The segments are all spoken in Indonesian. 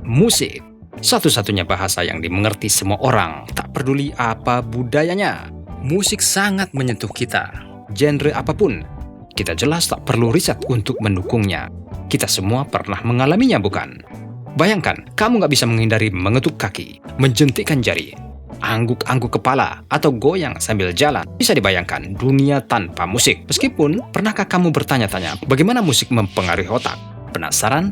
Musik. Satu-satunya bahasa yang dimengerti semua orang, tak peduli apa budayanya. Musik sangat menyentuh kita. Genre apapun, kita jelas tak perlu riset untuk mendukungnya. Kita semua pernah mengalaminya, bukan? Bayangkan, kamu nggak bisa menghindari mengetuk kaki, menjentikkan jari, angguk-angguk kepala, atau goyang sambil jalan. Bisa dibayangkan dunia tanpa musik. Meskipun, pernahkah kamu bertanya-tanya bagaimana musik mempengaruhi otak? Penasaran?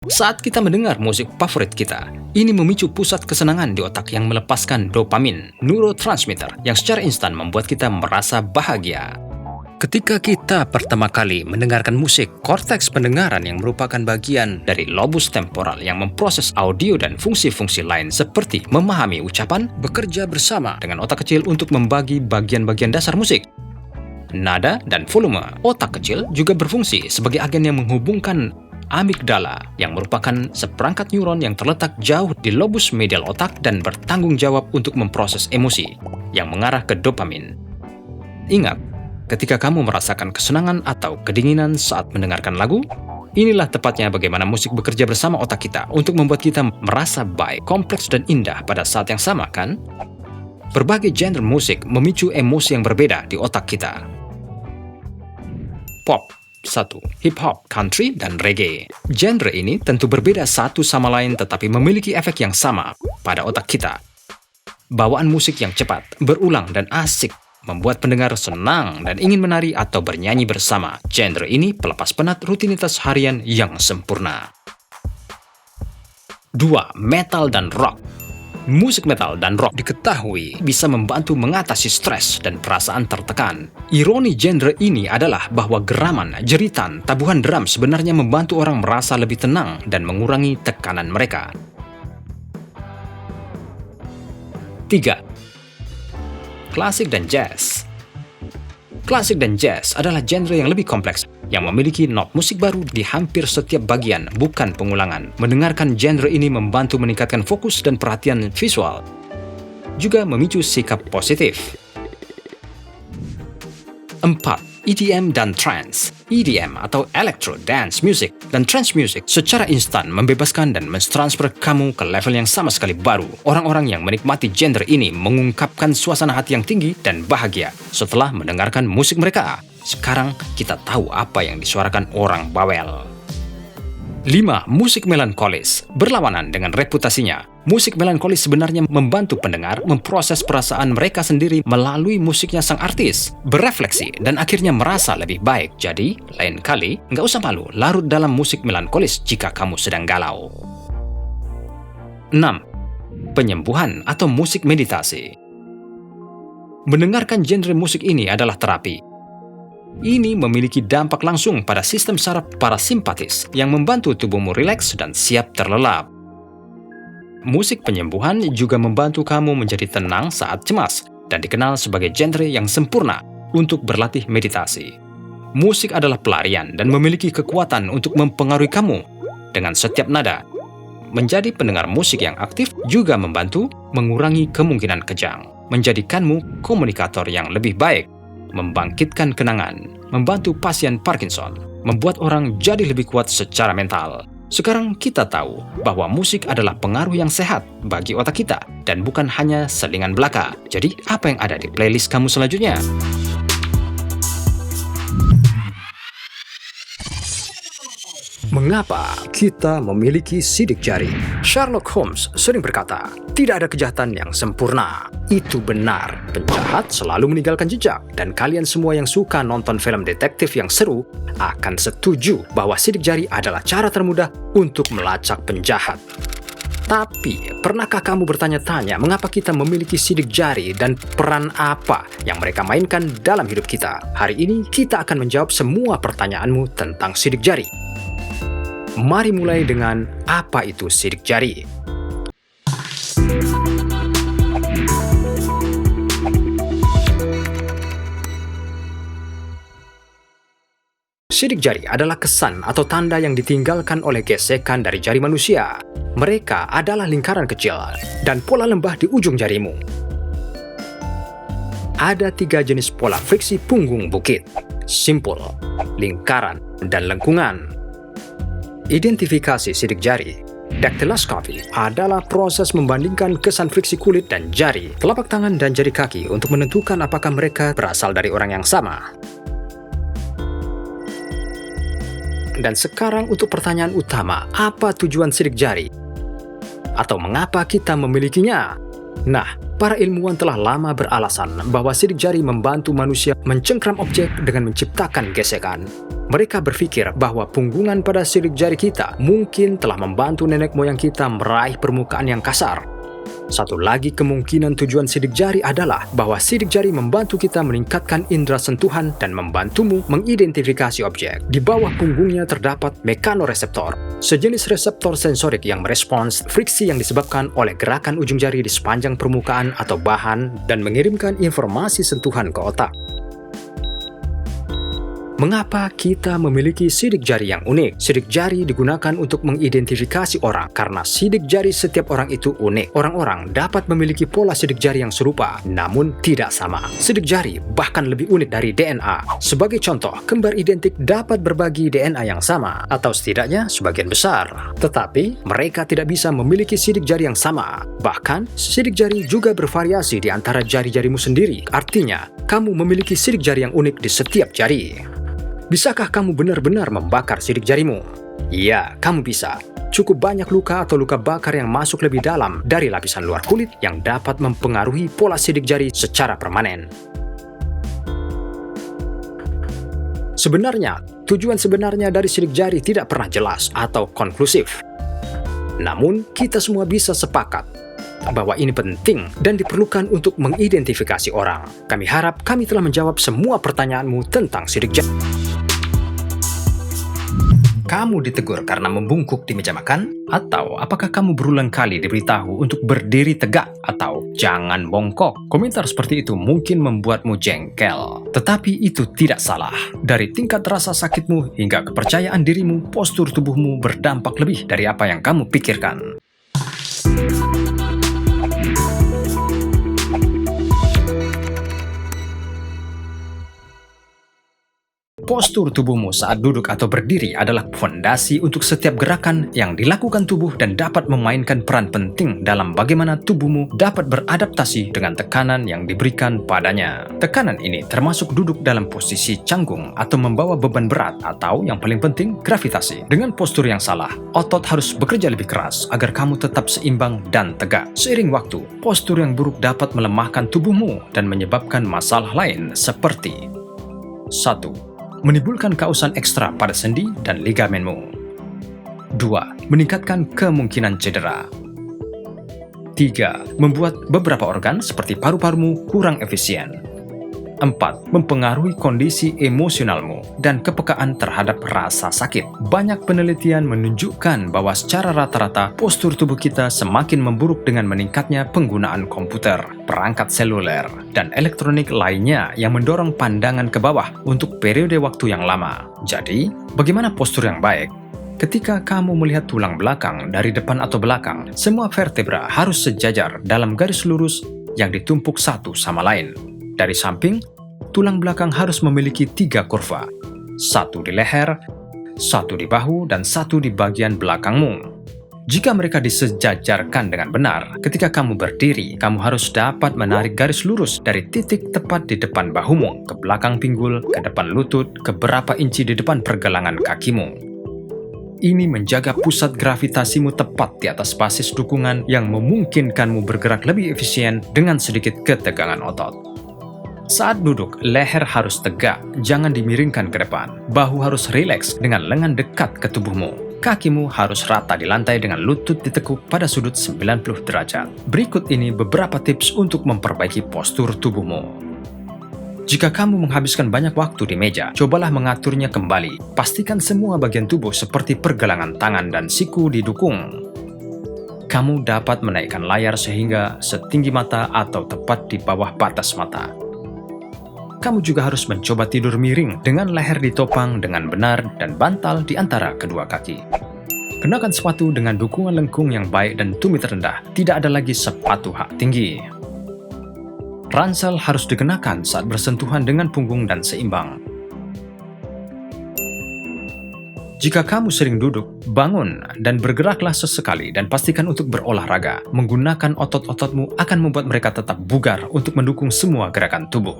Saat kita mendengar musik favorit kita, ini memicu pusat kesenangan di otak yang melepaskan dopamin, neurotransmitter yang secara instan membuat kita merasa bahagia. Ketika kita pertama kali mendengarkan musik, korteks pendengaran yang merupakan bagian dari lobus temporal yang memproses audio dan fungsi-fungsi lain seperti memahami ucapan, bekerja bersama dengan otak kecil untuk membagi bagian-bagian dasar musik. Nada dan volume. Otak kecil juga berfungsi sebagai agen yang menghubungkan amigdala, yang merupakan seperangkat neuron yang terletak jauh di lobus medial otak dan bertanggung jawab untuk memproses emosi, yang mengarah ke dopamin. Ingat, ketika kamu merasakan kesenangan atau kedinginan saat mendengarkan lagu, inilah tepatnya bagaimana musik bekerja bersama otak kita untuk membuat kita merasa baik, kompleks, dan indah pada saat yang sama, kan? Berbagai genre musik memicu emosi yang berbeda di otak kita. Pop. 1. Hip-hop, country, dan reggae. Genre ini tentu berbeda satu sama lain tetapi memiliki efek yang sama pada otak kita. Bawaan musik yang cepat, berulang, dan asik membuat pendengar senang dan ingin menari atau bernyanyi bersama. Genre ini pelepas penat rutinitas harian yang sempurna. 2. Metal dan rock. Musik metal dan rock diketahui bisa membantu mengatasi stres dan perasaan tertekan. Ironi genre ini adalah bahwa geraman, jeritan, tabuhan drum sebenarnya membantu orang merasa lebih tenang dan mengurangi tekanan mereka. 3. Klasik dan jazz. Klasik dan jazz adalah genre yang lebih kompleks, yang memiliki not musik baru di hampir setiap bagian, bukan pengulangan. Mendengarkan genre ini membantu meningkatkan fokus dan perhatian visual, juga memicu sikap positif. 4. EDM dan trance. EDM atau Electro Dance Music dan Trance Music secara instan membebaskan dan mentransfer kamu ke level yang sama sekali baru. Orang-orang yang menikmati genre ini mengungkapkan suasana hati yang tinggi dan bahagia setelah mendengarkan musik mereka. Sekarang kita tahu apa yang disuarakan orang bawel. 5. Musik melankolis. Berlawanan dengan reputasinya, musik melankolis sebenarnya membantu pendengar memproses perasaan mereka sendiri melalui musiknya sang artis, berefleksi, dan akhirnya merasa lebih baik. Jadi, lain kali, nggak usah malu larut dalam musik melankolis jika kamu sedang galau. 6. Penyembuhan atau musik meditasi. Mendengarkan genre musik ini adalah terapi. Ini memiliki dampak langsung pada sistem saraf parasimpatis yang membantu tubuhmu rileks dan siap terlelap. Musik penyembuhan juga membantu kamu menjadi tenang saat cemas dan dikenal sebagai genre yang sempurna untuk berlatih meditasi. Musik adalah pelarian dan memiliki kekuatan untuk mempengaruhi kamu dengan setiap nada. Menjadi pendengar musik yang aktif juga membantu mengurangi kemungkinan kejang, menjadikanmu komunikator yang lebih baik, membangkitkan kenangan, membantu pasien Parkinson, membuat orang jadi lebih kuat secara mental. Sekarang kita tahu bahwa musik adalah pengaruh yang sehat bagi otak kita dan bukan hanya selingan belaka. Jadi, apa yang ada di playlist kamu selanjutnya? Mengapa kita memiliki sidik jari? Sherlock Holmes sering berkata, tidak ada kejahatan yang sempurna. Itu benar, penjahat selalu meninggalkan jejak. Dan kalian semua yang suka nonton film detektif yang seru akan setuju bahwa sidik jari adalah cara termudah untuk melacak penjahat. Tapi, pernahkah kamu bertanya-tanya mengapa kita memiliki sidik jari dan peran apa yang mereka mainkan dalam hidup kita? Hari ini kita akan menjawab semua pertanyaanmu tentang sidik jari. Mari mulai dengan apa itu sidik jari. Sidik jari adalah kesan atau tanda yang ditinggalkan oleh gesekan dari jari manusia. Mereka adalah lingkaran kecil dan pola lembah di ujung jarimu. Ada 3 jenis pola friksi punggung bukit: simpul, lingkaran, dan lengkungan. Identifikasi sidik jari. Daktiloskopi adalah proses membandingkan kesan friksi kulit dan jari, telapak tangan dan jari kaki untuk menentukan apakah mereka berasal dari orang yang sama. Dan sekarang untuk pertanyaan utama, apa tujuan sidik jari? Atau mengapa kita memilikinya? Nah, para ilmuwan telah lama beralasan bahwa sidik jari membantu manusia mencengkram objek dengan menciptakan gesekan. Mereka berpikir bahwa punggungan pada sidik jari kita mungkin telah membantu nenek moyang kita meraih permukaan yang kasar. Satu lagi kemungkinan tujuan sidik jari adalah bahwa sidik jari membantu kita meningkatkan indera sentuhan dan membantumu mengidentifikasi objek. Di bawah punggungnya terdapat mekanoreseptor, sejenis reseptor sensorik yang merespons friksi yang disebabkan oleh gerakan ujung jari di sepanjang permukaan atau bahan dan mengirimkan informasi sentuhan ke otak. Mengapa kita memiliki sidik jari yang unik? Sidik jari digunakan untuk mengidentifikasi orang karena sidik jari setiap orang itu unik. Orang-orang dapat memiliki pola sidik jari yang serupa, namun tidak sama. Sidik jari bahkan lebih unik dari DNA. Sebagai contoh, kembar identik dapat berbagi DNA yang sama, atau setidaknya sebagian besar. Tetapi, mereka tidak bisa memiliki sidik jari yang sama. Bahkan, sidik jari juga bervariasi di antara jari-jarimu sendiri. Artinya, kamu memiliki sidik jari yang unik di setiap jari. Bisakah kamu benar-benar membakar sidik jarimu? Ya, kamu bisa. Cukup banyak luka atau luka bakar yang masuk lebih dalam dari lapisan luar kulit yang dapat mempengaruhi pola sidik jari secara permanen. Sebenarnya, tujuan sebenarnya dari sidik jari tidak pernah jelas atau konklusif. Namun, kita semua bisa sepakat bahwa ini penting dan diperlukan untuk mengidentifikasi orang. Kami harap kami telah menjawab semua pertanyaanmu tentang sidik jari. Kamu ditegur karena membungkuk di meja makan? Atau apakah kamu berulang kali diberitahu untuk berdiri tegak atau jangan bongkok? Komentar seperti itu mungkin membuatmu jengkel. Tetapi itu tidak salah. Dari tingkat rasa sakitmu hingga kepercayaan dirimu, postur tubuhmu berdampak lebih dari apa yang kamu pikirkan. Postur tubuhmu saat duduk atau berdiri adalah fondasi untuk setiap gerakan yang dilakukan tubuh dan dapat memainkan peran penting dalam bagaimana tubuhmu dapat beradaptasi dengan tekanan yang diberikan padanya. Tekanan ini termasuk duduk dalam posisi canggung atau membawa beban berat atau yang paling penting, gravitasi. Dengan postur yang salah, otot harus bekerja lebih keras agar kamu tetap seimbang dan tegak. Seiring waktu, postur yang buruk dapat melemahkan tubuhmu dan menyebabkan masalah lain seperti 1. Menimbulkan kausan ekstra pada sendi dan ligamenmu. 2. Meningkatkan kemungkinan cedera. 3. Membuat beberapa organ seperti paru-parumu kurang efisien. 4. Mempengaruhi kondisi emosionalmu dan kepekaan terhadap rasa sakit. Banyak penelitian menunjukkan bahwa secara rata-rata postur tubuh kita semakin memburuk dengan meningkatnya penggunaan komputer, perangkat seluler, dan elektronik lainnya yang mendorong pandangan ke bawah untuk periode waktu yang lama. Jadi, bagaimana postur yang baik? Ketika kamu melihat tulang belakang dari depan atau belakang, semua vertebra harus sejajar dalam garis lurus yang ditumpuk satu sama lain. Dari samping, tulang belakang harus memiliki 3 kurva, 1 di leher, 1 di bahu, dan 1 di bagian belakangmu. Jika mereka disejajarkan dengan benar, ketika kamu berdiri, kamu harus dapat menarik garis lurus dari titik tepat di depan bahumu, ke belakang pinggul, ke depan lutut, ke berapa inci di depan pergelangan kakimu. Ini menjaga pusat gravitasimu tepat di atas basis dukungan yang memungkinkanmu bergerak lebih efisien dengan sedikit ketegangan otot. Saat duduk, leher harus tegak, jangan dimiringkan ke depan. Bahu harus rileks dengan lengan dekat ke tubuhmu. Kakimu harus rata di lantai dengan lutut ditekuk pada sudut 90 derajat. Berikut ini beberapa tips untuk memperbaiki postur tubuhmu. Jika kamu menghabiskan banyak waktu di meja, cobalah mengaturnya kembali. Pastikan semua bagian tubuh seperti pergelangan tangan dan siku didukung. Kamu dapat menaikkan layar sehingga setinggi mata atau tepat di bawah batas mata. Kamu juga harus mencoba tidur miring dengan leher ditopang dengan benar dan bantal di antara kedua kaki. Kenakan sepatu dengan dukungan lengkung yang baik dan tumit rendah. Tidak ada lagi sepatu hak tinggi. Ransel harus dikenakan saat bersentuhan dengan punggung dan seimbang. Jika kamu sering duduk, bangun dan bergeraklah sesekali dan pastikan untuk berolahraga. Menggunakan otot-ototmu akan membuat mereka tetap bugar untuk mendukung semua gerakan tubuh.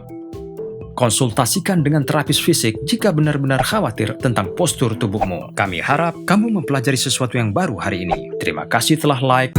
Konsultasikan dengan terapis fisik jika benar-benar khawatir tentang postur tubuhmu. Kami harap kamu mempelajari sesuatu yang baru hari ini. Terima kasih telah like,